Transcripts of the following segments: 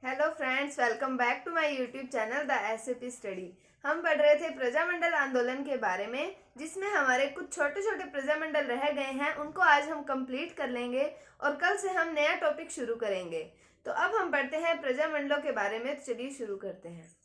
Hello friends, welcome back to my YouTube channel the SAP study. हम पढ़ रहे थे प्रजामंडल आंदोलन के बारे में, जिसमें हमारे कुछ छोटे छोटे प्रजामंडल रह गए हैं। उनको आज हम कंप्लीट कर लेंगे और कल से हम नया टॉपिक शुरू करेंगे। तो अब हम पढ़ते हैं प्रजामंडलों के बारे में। तो चलिए शुरू करते हैं।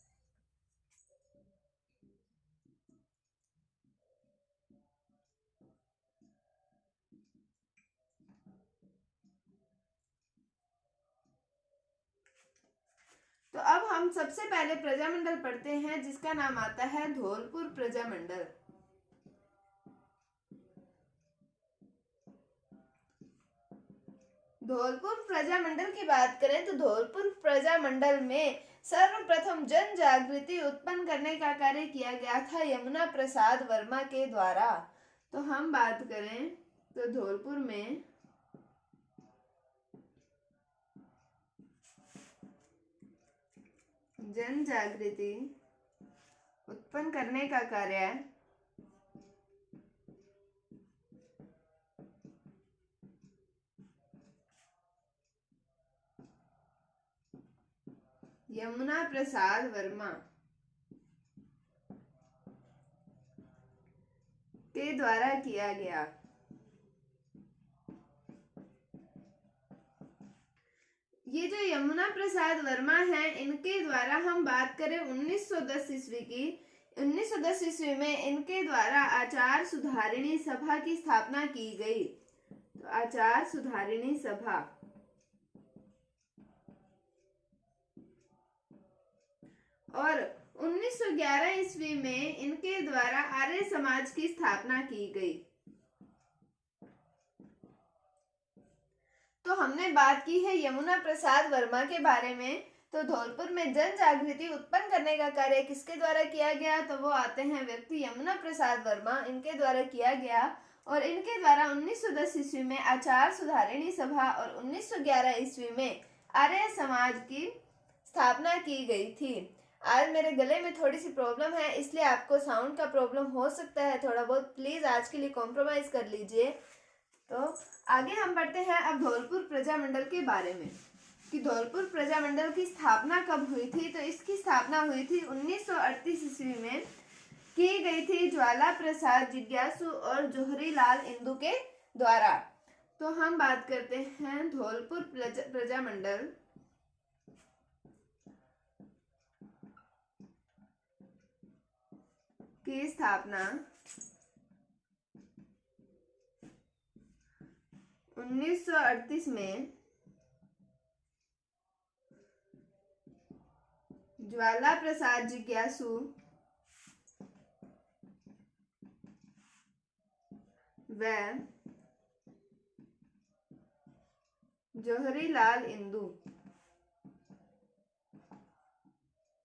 तो अब हम सबसे पहले प्रजामंडल पढ़ते हैं, जिसका नाम आता है धौलपुर प्रजामंडल। धौलपुर प्रजामंडल की बात करें तो धौलपुर प्रजामंडल में सर्वप्रथम जन जागृति उत्पन्न करने का कार्य किया गया था यमुना प्रसाद वर्मा के द्वारा। तो हम बात करें तो धौलपुर में जन जागृति उत्पन्न करने का कार्य यमुना प्रसाद वर्मा के द्वारा किया गया। ये जो यमुना प्रसाद वर्मा हैं, इनके द्वारा हम बात करें 1910 ईस्वी की। 1910 ईस्वी में इनके द्वारा आचार सुधारिणी सभा की स्थापना की गई। तो आचार सुधारिणी सभा और 1911 ईस्वी में इनके द्वारा आर्य समाज की स्थापना की गई। तो हमने बात की है यमुना प्रसाद वर्मा के बारे में। तो धौलपुर में जन जागृति उत्पन्न करने का कार्य किसके द्वारा किया गया? तो वो आते हैं व्यक्ति यमुना प्रसाद वर्मा, इनके द्वारा किया गया। और इनके द्वारा 1910 ईस्वी में आचार सुधारिणी सभा और 1911 ईस्वी में आर्य समाज की स्थापना की गई थी। आज मेरे गले में थोड़ी सी प्रॉब्लम है, इसलिए आपको साउंड का प्रॉब्लम हो सकता है थोड़ा बहुत। प्लीज आज के लिए कॉम्प्रोमाइज कर लीजिए। तो आगे हम बढ़ते हैं अब धौलपुर प्रजामंडल के बारे में कि धौलपुर प्रजामंडल की स्थापना कब हुई थी। तो इसकी स्थापना हुई थी 1938 ईस्वी में, की गई थी ज्वाला प्रसाद जिज्ञासु और जौहरी लाल इंदु के द्वारा। तो हम बात करते हैं धौलपुर प्रजामंडल की स्थापना 1938 में ज्वाला प्रसाद जिज्ञासु व जौहरी लाल इंदु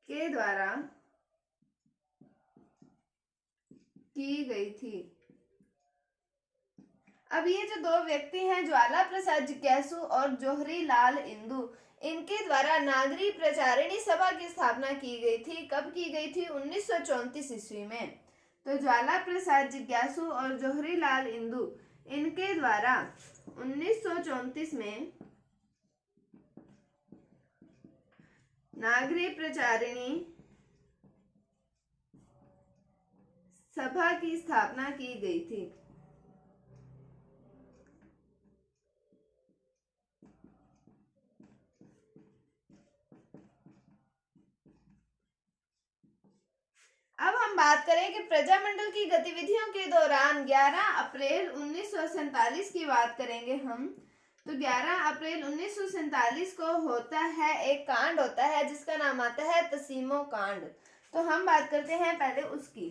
के द्वारा की गई थी। अब ये जो दो व्यक्ति हैं, ज्वाला प्रसाद जिज्ञासु और जौहरी लाल इंदु, इनके द्वारा नागरी प्रचारिणी सभा की स्थापना की गई थी। कब की गई थी? 1934 ईस्वी में। तो ज्वाला प्रसाद जिज्ञासु और जौहरी लाल इंदु, इनके द्वारा 1934 में नागरी प्रचारिणी सभा की स्थापना की गई थी। अब हम बात करें कि प्रजामंडल की गतिविधियों के दौरान 11 अप्रैल 1947 की बात करेंगे हम। तो 11 अप्रैल 1947 को होता है एक कांड होता है जिसका नाम आता है तसीमो कांड। तो हम बात करते हैं पहले उसकी।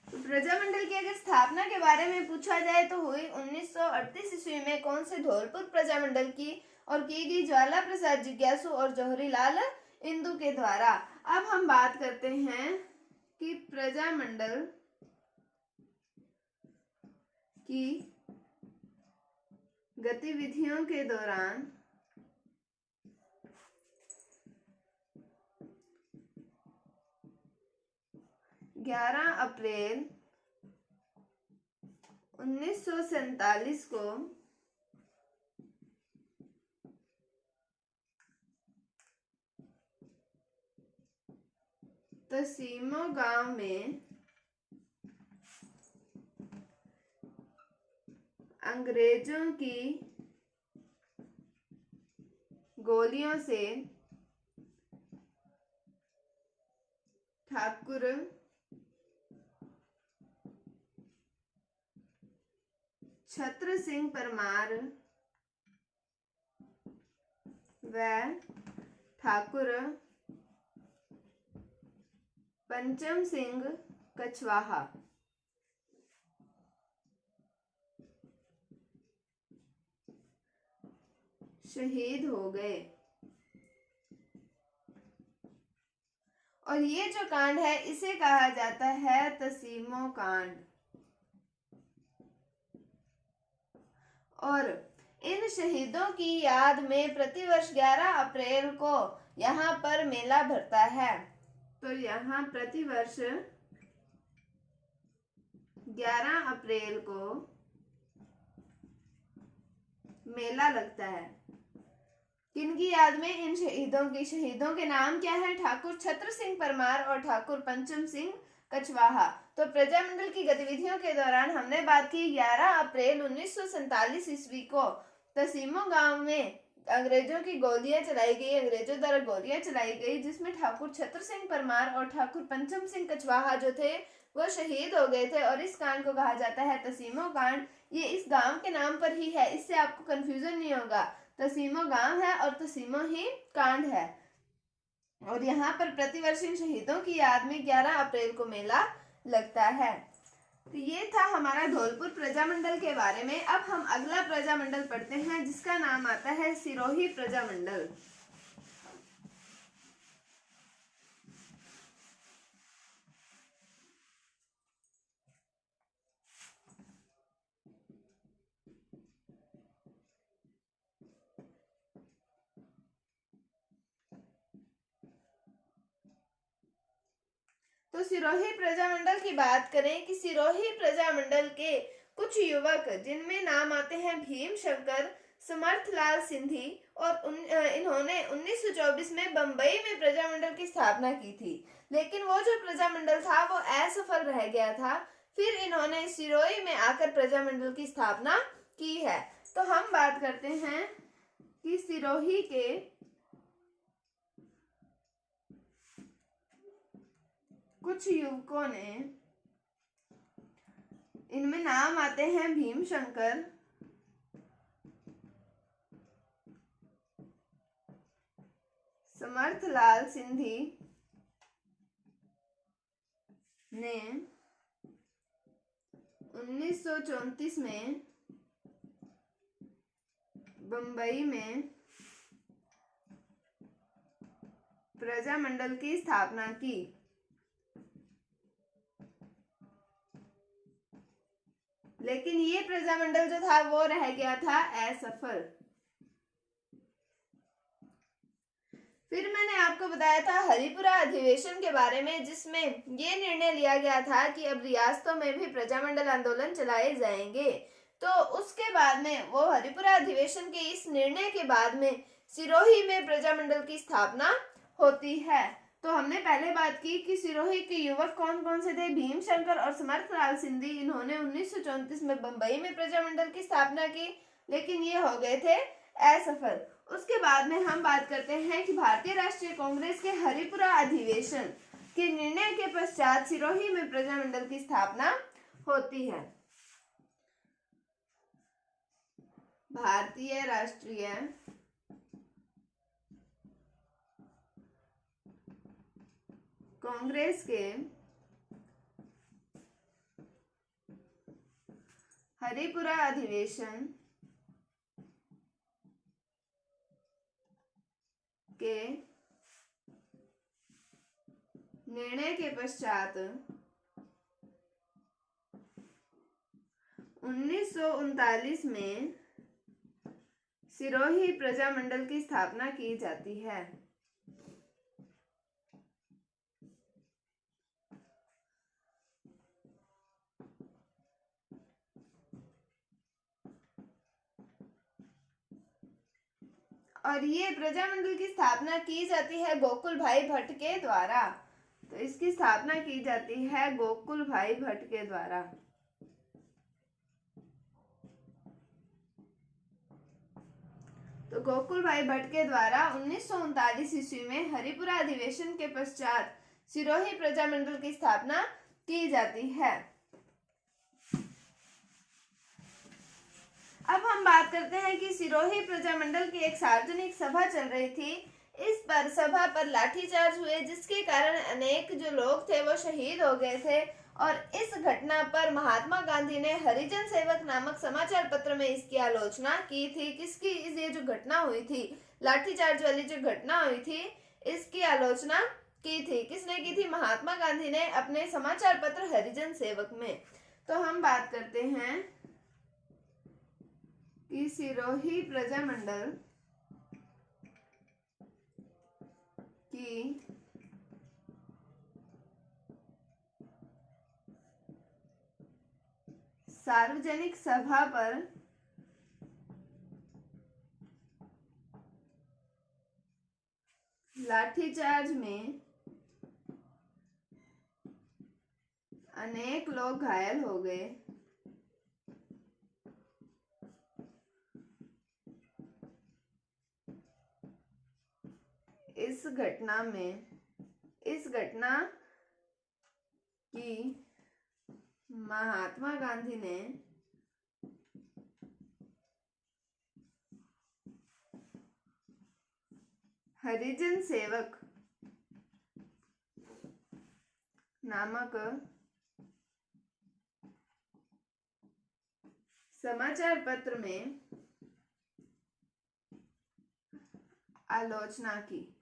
प्रजामंडल की अगर स्थापना के बारे में पूछा जाए तो हुई 1938 ईस्वी में। कौन से? धौलपुर प्रजामंडल की, और की गई ज्वाला प्रसाद जिज्ञासु और जौहरी लाल इंदु के द्वारा। अब हम बात करते हैं कि प्रजामंडल की गतिविधियों के दौरान 11 अप्रैल 1947 को तसीमो गांव में अंग्रेजों की गोलियों से ठाकुर छत्र सिंह परमार व ठाकुर पंचम सिंह कछवाहा शहीद हो गए। और ये जो कांड है इसे कहा जाता है तसीमो कांड। और इन शहीदों की याद में प्रतिवर्ष 11 अप्रैल को यहाँ पर मेला भरता है। तो यहाँ प्रतिवर्ष 11 अप्रैल को मेला लगता है। किनकी याद में? इन शहीदों के नाम क्या है? ठाकुर छत्र सिंह परमार और ठाकुर पंचम सिंह कछवाहा। तो प्रजामंडल की गतिविधियों के दौरान हमने बात की 11 अप्रैल 1947 ईस्वी को तसीमो गांव में अंग्रेजों द्वारा गोलियां चलाई गई, जिसमें ठाकुर छत्र सिंह परमार और ठाकुर पंचम सिंह कछवाहा जो थे वो शहीद हो गए थे। और इस कांड को कहा जाता है तसीमो कांड। ये इस गांव के नाम पर ही है, इससे आपको कंफ्यूजन नहीं होगा। तसीमो गांव है और तसीमो ही कांड है। और यहाँ पर प्रतिवर्ष इन शहीदों की याद में 11 अप्रैल को मेला लगता है। तो ये था हमारा धौलपुर प्रजामंडल के बारे में। अब हम अगला प्रजामंडल पढ़ते हैं जिसका नाम आता है सिरोही प्रजामंडल। तो सिरोही प्रजामंडल की बात करें कि सिरोही प्रजामंडल के कुछ युवक जिनमें नाम आते हैं भीम शंकर, समर्थलाल सिंधी और इन्होंने 1924 में बंबई में प्रजामंडल की स्थापना की थी। लेकिन वो जो प्रजामंडल था वो असफल रह गया था। फिर इन्होंने सिरोही में आकर प्रजामंडल की स्थापना की है। तो हम बात करते हैं कि सिरोही के कुछ युवकों ने, इनमें नाम आते हैं भीम शंकर, समर्थलाल सिंधी ने 1934 में बंबई में प्रजामंडल की स्थापना की। लेकिन ये प्रजामंडल जो था वो रह गया था असफल। फिर मैंने आपको बताया था हरिपुरा अधिवेशन के बारे में, जिसमें ये निर्णय लिया गया था कि अब रियासतों में भी प्रजामंडल आंदोलन चलाए जाएंगे। तो उसके बाद में वो हरिपुरा अधिवेशन के इस निर्णय के बाद में सिरोही में प्रजामंडल की स्थापना होती है। तो हमने पहले बात की कि सिरोही के युवक कौन कौन से थे? भीम शंकर और समर्थलाल सिंधी। इन्होंने 1934 में बंबई में प्रजामंडल की स्थापना की, लेकिन ये हो गए थे असफल। उसके बाद में हम बात करते हैं कि भारतीय राष्ट्रीय कांग्रेस के हरिपुरा अधिवेशन के निर्णय के पश्चात सिरोही में प्रजामंडल की स्थापना होती है। भारतीय राष्ट्रीय कांग्रेस के हरिपुरा अधिवेशन के निर्णय के पश्चात 1939 में सिरोही प्रजामंडल की स्थापना की जाती है। और ये प्रजामंडल की स्थापना की जाती है गोकुल भाई भट्ट के द्वारा। तो इसकी स्थापना की जाती है गोकुल भाई भट्ट के द्वारा। तो गोकुल भाई भट्ट के द्वारा 1939 ईस्वी में हरिपुरा अधिवेशन के पश्चात सिरोही प्रजामंडल की स्थापना की जाती है। अब हम बात करते हैं कि सिरोही प्रजामंडल की एक सार्वजनिक सभा चल रही थी। इस पर सभा पर लाठीचार्ज हुए, जिसके कारण अनेक जो लोग थे वो शहीद हो गए थे। और इस घटना पर महात्मा गांधी ने हरिजन सेवक नामक समाचार पत्र में इसकी आलोचना की थी। किसकी? ये जो घटना हुई थी, लाठीचार्ज वाली जो घटना हुई थी, इसकी आलोचना की थी। किसने की थी? महात्मा गांधी ने अपने समाचार पत्र हरिजन सेवक में। तो हम बात करते हैं कि सिरोही प्रजामंडल की सार्वजनिक सभा पर लाठीचार्ज में अनेक लोग घायल हो गए। इस घटना की महात्मा गांधी ने हरिजन सेवक नामक समाचार पत्र में आलोचना की।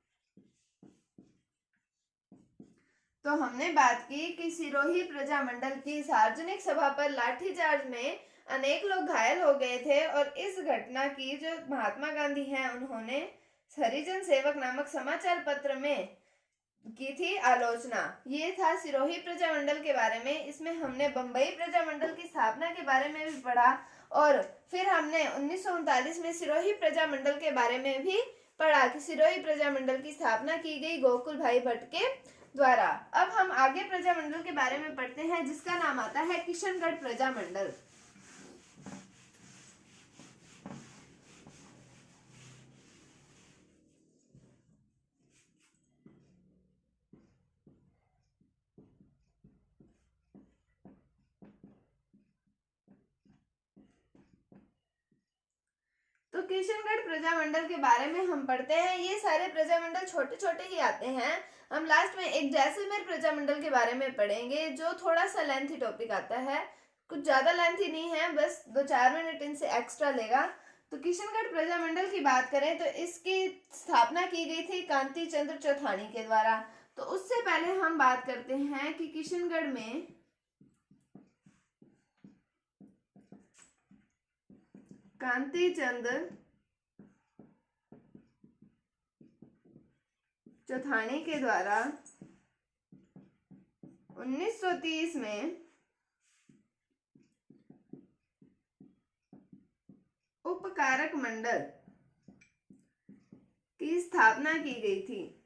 तो हमने बात की कि सिरोही प्रजामंडल की सार्वजनिक सभा पर लाठीचार्ज में अनेक लोग घायल हो गए थे और इस घटना की जो महात्मा गांधी हैं उन्होंने हरिजन सेवक नामक समाचार पत्र में की थी आलोचना। ये था सिरोही प्रजामंडल के बारे में। इसमें हमने बंबई प्रजामंडल की स्थापना के बारे में भी पढ़ा और फिर हमने 1939 में सिरोही प्रजामंडल के बारे में भी पढ़ा कि सिरोही प्रजामंडल की स्थापना की गई गोकुल भाई भट्ट के द्वारा। अब हम आगे प्रजामंडल के बारे में पढ़ते हैं, जिसका नाम आता है किशनगढ़ प्रजामंडल। तो किशनगढ़ प्रजामंडल के बारे में हम पढ़ते हैं। ये सारे प्रजामंडल छोटे छोटे ही आते हैं। हम लास्ट में एक जैसलमेर प्रजामंडल के बारे में पढ़ेंगे, जो थोड़ा सा लेंथी टॉपिक आता है, कुछ ज्यादा लेंथी नहीं है, बस 2-4 मिनट इनसे एक्स्ट्रा लेगा। तो किशनगढ़ प्रजामंडल की बात करें तो इसकी स्थापना की गई थी कांति चंद्र चौथानी के द्वारा। तो उससे पहले हम बात करते हैं कि किशनगढ़ में कांति चंद्र चौथानी के द्वारा 1930 में उपकारक मंडल की स्थापना की गई थी,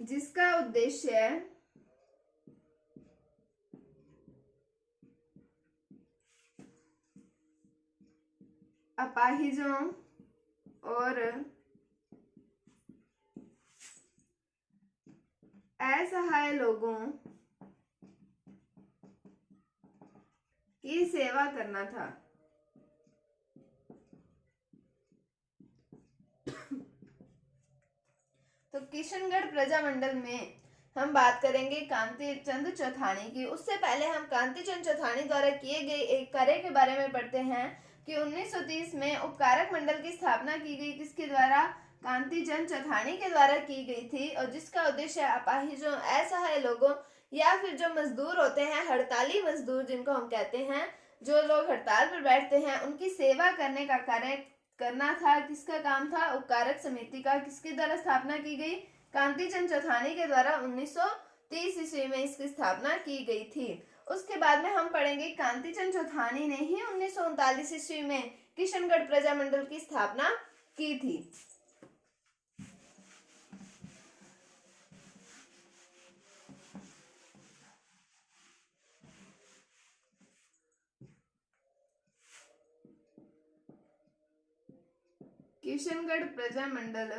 जिसका उद्देश्य अपाहिजों और असहाय लोगों की सेवा करना था। तो किशनगढ़ प्रजामंडल में हम बात करेंगे कांति चंद्र चौथानी की। उससे पहले हम कांति चंद्र चौथानी द्वारा किए गए एक कार्य के बारे में पढ़ते हैं कि 1930 में उपकारक मंडल की स्थापना की गई। किसके द्वारा? कांति चंद्र चौथानी के द्वारा की गई थी और जिसका उद्देश्य अपाहिजों, असहाय लोगों या फिर जो मजदूर होते हैं, हड़ताली मजदूर जिनको हम कहते हैं, जो लोग हड़ताल पर बैठते हैं, उनकी सेवा करने का कार्य करना था। किसका काम था? उपकारक समिति का। किसके द्वारा स्थापना की गई? कांति चंद्र चौथानी के द्वारा 1930 ईस्वी में इसकी स्थापना की गई थी। उसके बाद में हम पढ़ेंगे कांतिचंद चौथानी ने ही 1939 ईस्वी में किशनगढ़ प्रजामंडल की स्थापना की थी। किशनगढ़ प्रजामंडल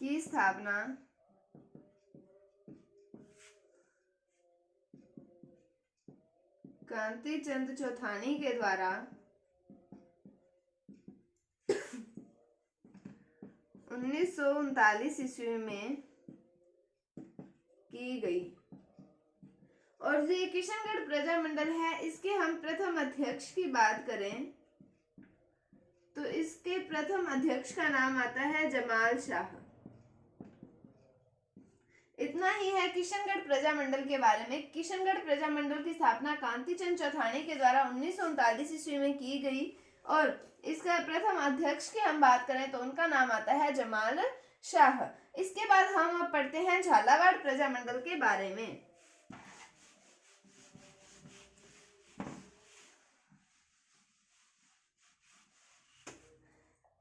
की स्थापना कांतिचंद चौथानी के द्वारा 1939 ईस्वी में की गई। और ये किशनगढ़ प्रजामंडल है, इसके हम प्रथम अध्यक्ष की बात करें तो इसके प्रथम अध्यक्ष का नाम आता है जमाल शाह। इतना ही है किशनगढ़ प्रजामंडल के बारे में। किशनगढ़ प्रजामंडल की स्थापना कांतिचंद चौथानी के द्वारा 1939 ईस्वी में की गई और इसका प्रथम अध्यक्ष की हम बात करें तो उनका नाम आता है जमाल शाह। इसके बाद हम अब पढ़ते हैं झालावाड़ प्रजामंडल के बारे में।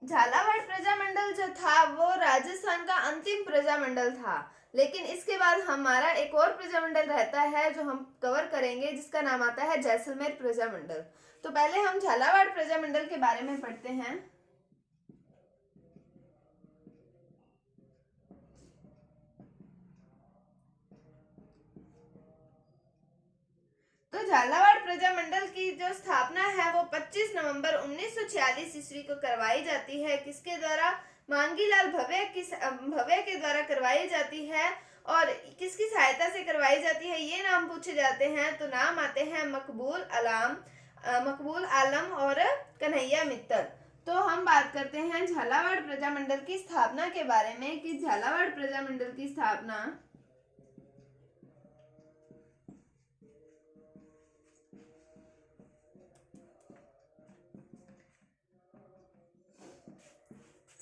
झालावाड़ प्रजामंडल जो था वो राजस्थान का अंतिम प्रजामंडल था, लेकिन इसके बाद हमारा एक और प्रजामंडल रहता है जो हम कवर करेंगे, जिसका नाम आता है जैसलमेर प्रजामंडल। तो पहले हम झालावाड़ प्रजामंडल के बारे में पढ़ते हैं। तो झालावाड़ प्रजामंडल की जो स्थापना है वो 25 नवंबर 1946 ईस्वी को करवाई जाती है। किसके द्वारा? मांगीलाल भव्य के द्वारा करवाई जाती है। और किसकी सहायता से करवाई जाती है, ये नाम पूछे जाते हैं तो नाम आते हैं मकबूल आलम और कन्हैया मित्तल। तो हम बात करते हैं झालावाड़ प्रजामंडल की स्थापना के बारे में कि झालावाड़ प्रजामंडल की स्थापना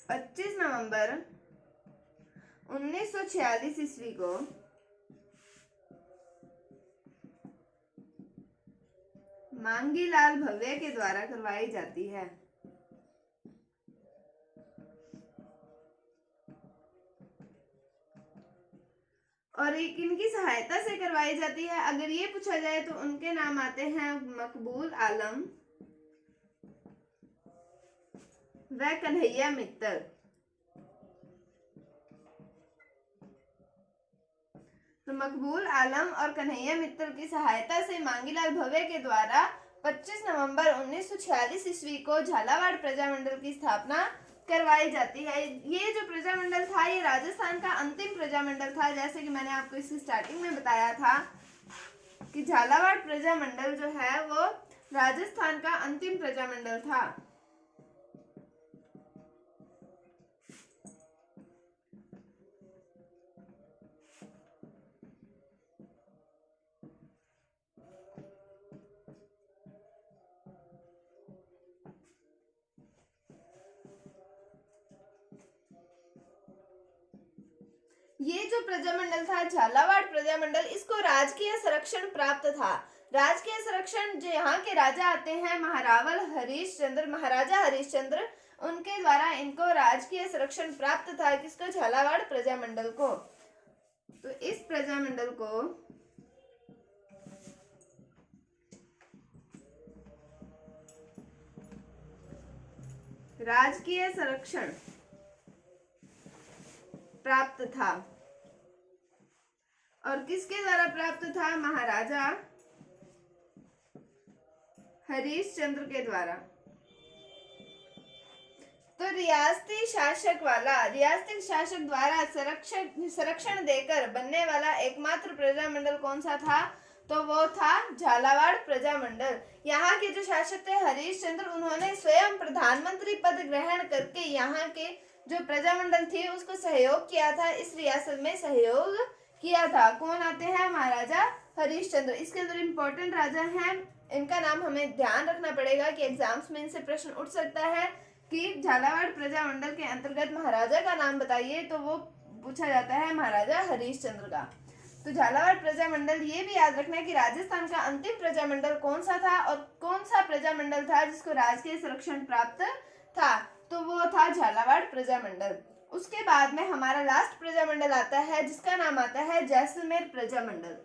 25 नवंबर 1946 ईस्वी को मांगीलाल भव्य के द्वारा करवाई जाती है। और ये किनकी सहायता से करवाई जाती है, अगर ये पूछा जाए तो उनके नाम आते हैं मकबूल आलम व कन्हैया मित्तल। तो मकबूल आलम और कन्हैया मित्तल की सहायता से मांगीलाल भव्य के द्वारा 25 नवंबर 1946 ईस्वी को झालावाड़ प्रजामंडल की स्थापना करवाई जाती है। ये जो प्रजामंडल था ये राजस्थान का अंतिम प्रजामंडल था, जैसे कि मैंने आपको इसकी स्टार्टिंग में बताया था कि झालावाड़ प्रजामंडल जो है वो राजस्थान का अंतिम प्रजामंडल था। ये जो प्रजामंडल था झालावाड़ प्रजामंडल, इसको राजकीय संरक्षण प्राप्त था। राजकीय संरक्षण जो यहाँ के राजा आते हैं महारावल महाराजा हरिश्चंद्र, उनके द्वारा इनको राजकीय संरक्षण प्राप्त था। किसको? झालावाड़ प्रजामंडल को। तो इस प्रजामंडल को राजकीय संरक्षण प्राप्त था। और किसके द्वारा प्राप्त था? महाराजा हरिश्चंद्र के द्वारा। तो रियासती शासक द्वारा संरक्षण देकर बनने वाला एकमात्र प्रजामंडल कौन सा था? तो वो था झालावाड़ प्रजामंडल। यहाँ के जो शासक थे हरिश्चंद्र, उन्होंने स्वयं प्रधानमंत्री पद ग्रहण करके यहाँ के जो प्रजामंडल थी उसको सहयोग किया था, इस रियासत में सहयोग किया था। कौन आते हैं? महाराजा हरिश्चंद्र। इसके अंदर इंपॉर्टेंट राजा हैं, इनका नाम हमें ध्यान रखना पड़ेगा कि एग्जाम्स में इनसे प्रश्न उठ सकता है कि झालावाड़ प्रजामंडल के अंतर्गत महाराजा का नाम बताइए, तो वो पूछा जाता है महाराजा हरिश्चंद्र का। तो झालावाड़ प्रजामंडल, ये भी याद रखना है कि राजस्थान का अंतिम प्रजामंडल कौन सा था और कौन सा प्रजामंडल था जिसको राजकीय संरक्षण प्राप्त था, तो वो था झालावाड़ प्रजामंडल। उसके बाद में हमारा लास्ट प्रजामंडल आता है जिसका नाम आता है जैसलमेर प्रजामंडल।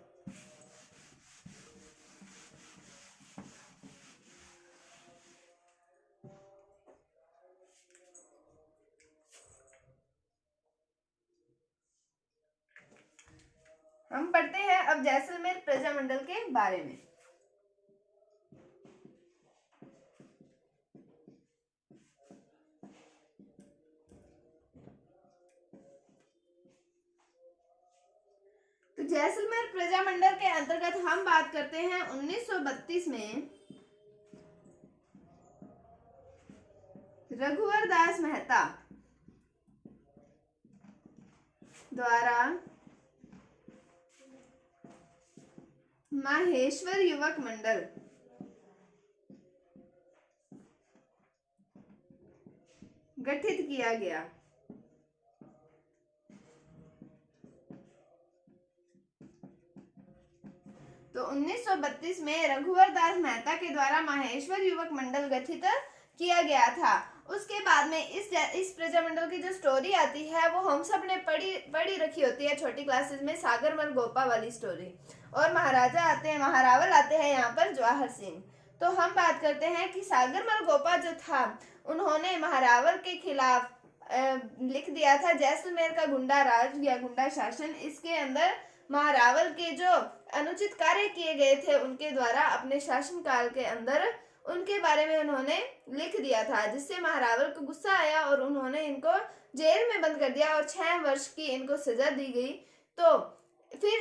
हम पढ़ते हैं अब जैसलमेर प्रजामंडल के बारे में। तो जैसलमेर प्रजामंडल के अंतर्गत हम बात करते हैं 1932 में रघुवर दास मेहता द्वारा माहेश्वर युवक मंडल गठित किया गया। तो 1932 में रघुवर दास मेहता के द्वारा माहेश्वर युवक मंडल गठित किया गया था। उसके बाद में इस प्रजामंडल की जो स्टोरी आती है वो हम सब ने पढ़ी रखी होती है छोटी क्लासेस में, सागरमल गोपा वाली स्टोरी। और महाराजा आते हैं, महारावल आते हैं यहाँ पर जवाहर सिंह। तो हम बात करते हैं कि सागरमल गोपा जो था उन्होंने महारावल के खिलाफ लिख दिया था जैसलमेर का गुंडा राज या गुंडा शासन। इसके अंदर महारावल के जो अनुचित कार्य किए गए थे उनके द्वारा अपने शासनकाल के अंदर उनके बारे में उन्होंने लिख दिया था, जिससे महारावल को गुस्सा आया और उन्होंने इनको जेल में बंद कर दिया और 6 वर्ष की इनको सजा दी गई। तो फिर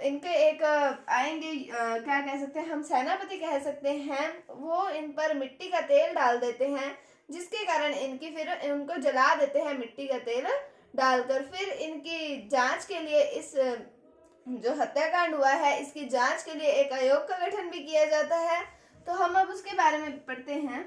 इनके एक आएंगे, क्या कह सकते हैं हम, सेनापति कह सकते हैं, वो इन पर मिट्टी का तेल डाल देते हैं, जिसके कारण फिर उनको जला देते हैं मिट्टी का तेल डालकर। फिर इनकी जांच के लिए इस जो हत्याकांड हुआ है इसकी जांच के लिए एक आयोग का गठन भी किया जाता है। तो हम अब उसके बारे में पढ़ते हैं।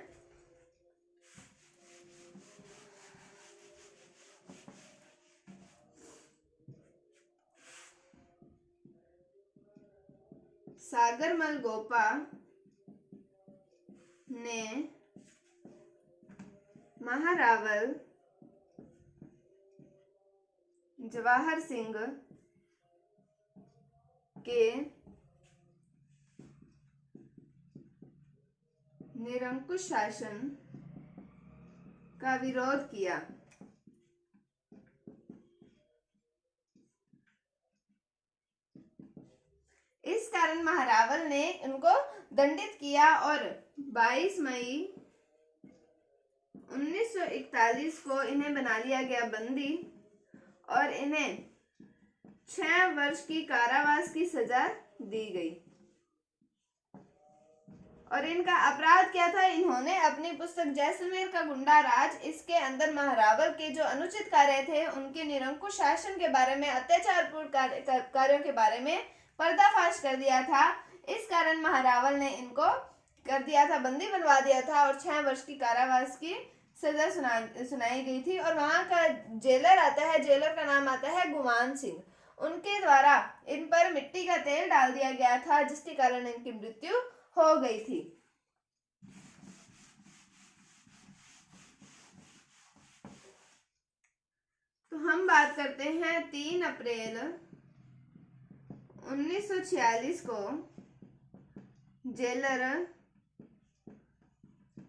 सागरमल गोपा ने महारावल जवाहर सिंह के निरंकुश शासन का विरोध किया। इस कारण महारावल ने उनको दंडित किया और 22 मई 1941 को इन्हें बना लिया गया बंदी और इन्हें 6 वर्ष की कारावास की सजा दी गई। और इनका अपराध क्या था? इन्होंने अपनी पुस्तक जैसलमेर का गुंडा राज, इसके अंदर महारावल के जो अनुचित कार्य थे उनके निरंकुश शासन के बारे में, अत्याचारपूर्ण कार्यों के बारे में पर्दाफाश कर दिया था। इस कारण महारावल ने इनको कर दिया था, बंदी बनवा दिया था और 6 वर्ष की कारावास की सजा सुनाई गई थी। और वहां का जेलर आता है, जेलर का नाम आता है गुमान सिंह। उनके द्वारा इन पर मिट्टी का तेल डाल दिया गया था, जिसके कारण इनकी मृत्यु हो गई थी। तो हम बात करते हैं 3 अप्रैल 1946 को जेलर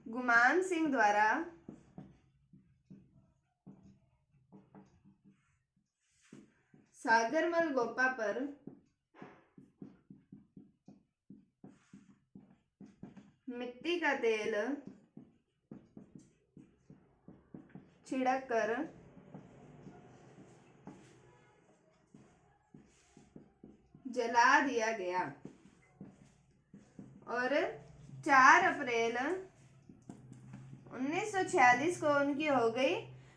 गुमान सिंह द्वारा सागरमल गोपा पर मिट्टी का तेल छिड़क कर जला दिया गया और 4 अप्रैल 1946 को उनकी हो गई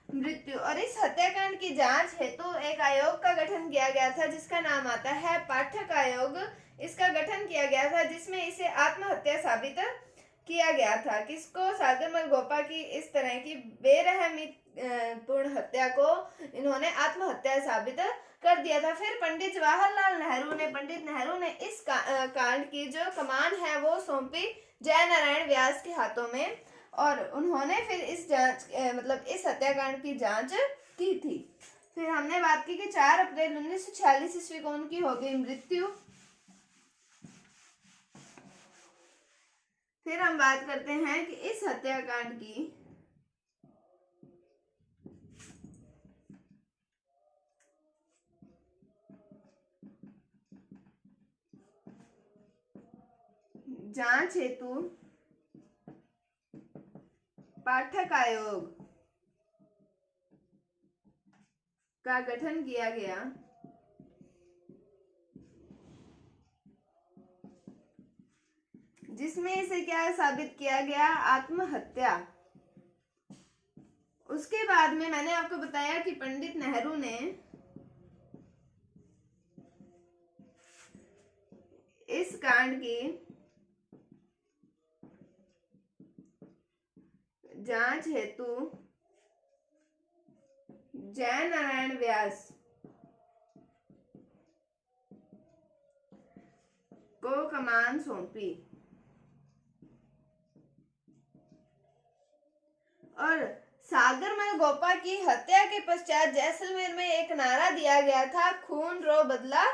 मृत्यु। और इस हत्याकांड की जांच हेतु एक आयोग का गठन किया गया था, जिसका नाम आता है पाठक आयोग। इसका गठन किया गया था, जिसमें इसे आत्महत्या साबित किया गया था। किसको? सागरमल गोपा की इस तरह की बेरहमी पूर्ण हत्या को इन्होंने आत्महत्या साबित कर दिया था। फिर पंडित नेहरू ने इस कांड की जो कमान है वो सौंपी जयनारायण व्यास के हाथों में, और उन्होंने फिर इस इस हत्याकांड की जांच की थी। फिर हमने बात की कि 4 अप्रैल 1946 ईस्वी को उनकी हो गई मृत्यु। फिर हम बात करते हैं कि इस हत्याकांड की जांच हेतु पाठक आयोग का गठन किया गया, जिसमें इसे क्या साबित किया गया? आत्महत्या। उसके बाद में मैंने आपको बताया कि पंडित नेहरू ने इस कांड की जांच हेतु जयनारायण व्यास को कमान सौंपी, और सागरमल गोपा की हत्या के पश्चात जैसलमेर में एक नारा दिया गया था, खून रो बदला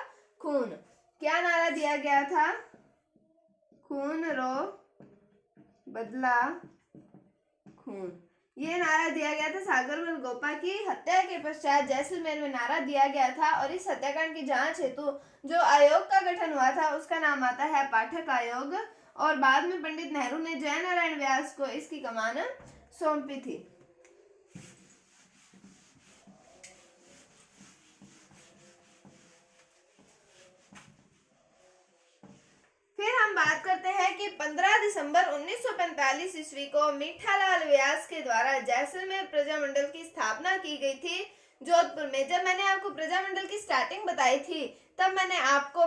खून। क्या नारा दिया गया था? खून रो बदला खून। ये नारा दिया गया था सागरमल गोपा की हत्या के पश्चात जैसलमेर में नारा दिया गया था। और इस हत्याकांड की जांच हेतु जो आयोग का गठन हुआ था उसका नाम आता है पाठक आयोग, और बाद में पंडित नेहरू ने जयनारायण व्यास को इसकी कमान सौंपी थी। फिर हम बात करते हैं कि 15 दिसंबर 1945 ईस्वी को मीठालाल व्यास के द्वारा जैसलमेर प्रजामंडल की स्थापना की गई थी जोधपुर में। जब मैंने आपको प्रजामंडल की स्टार्टिंग बताई थी तब मैंने आपको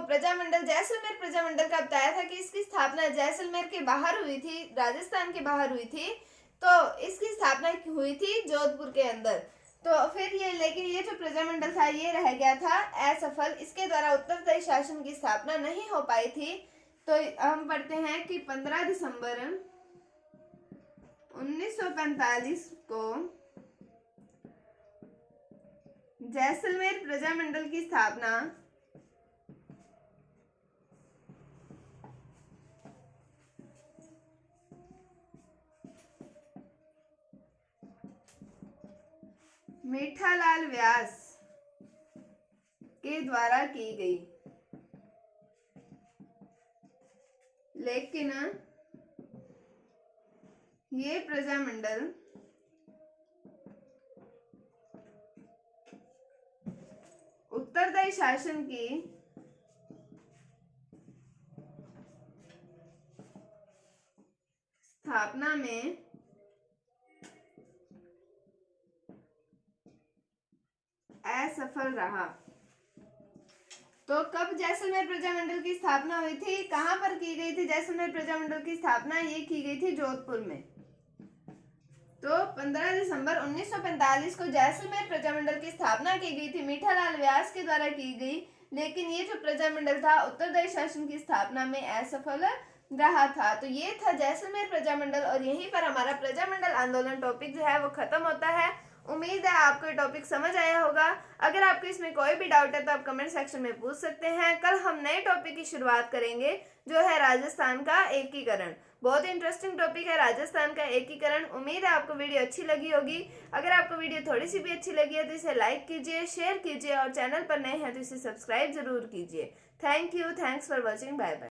जैसलमेर प्रजामंडल का बताया था कि इसकी स्थापना जैसलमेर के बाहर हुई थी, राजस्थान के बाहर हुई थी। तो इसकी स्थापना हुई थी जोधपुर के अंदर। तो फिर लेकिन ये जो प्रजामंडल था ये रह गया था असफल। इसके द्वारा उत्तरदायी शासन की स्थापना नहीं हो पाई थी। तो हम पढ़ते हैं कि 15 दिसंबर 1945 को जैसलमेर प्रजामंडल की स्थापना मीठालाल व्यास के द्वारा की गई, लेकिन ये प्रजामंडल उत्तरदायी शासन की स्थापना में असफल रहा। तो कब जैसलमेर प्रजामंडल की स्थापना हुई थी? कहां पर की गई थी जैसलमेर प्रजामंडल की स्थापना? ये की गई थी जोधपुर में। तो 15 दिसंबर 1945 को जैसलमेर प्रजामंडल की स्थापना की गई थी, मीठालाल व्यास के द्वारा की गई, लेकिन ये जो प्रजामंडल था उत्तरदायी शासन की स्थापना में असफल रहा था। तो ये था जैसलमेर प्रजामंडल, और यहीं पर हमारा प्रजामंडल आंदोलन टॉपिक जो है वो खत्म होता है। उम्मीद है आपको ये टॉपिक समझ आया होगा। अगर आपको इसमें कोई भी डाउट है तो आप कमेंट सेक्शन में पूछ सकते हैं। कल हम नए टॉपिक की शुरुआत करेंगे जो है राजस्थान का एकीकरण। बहुत इंटरेस्टिंग टॉपिक है राजस्थान का एकीकरण। उम्मीद है आपको वीडियो अच्छी लगी होगी। अगर आपको वीडियो थोड़ी सी भी अच्छी लगी है तो इसे लाइक कीजिए, शेयर कीजिए, और चैनल पर नए हैं तो इसे सब्सक्राइब जरूर कीजिए। Thank you, thanks for watching, bye bye.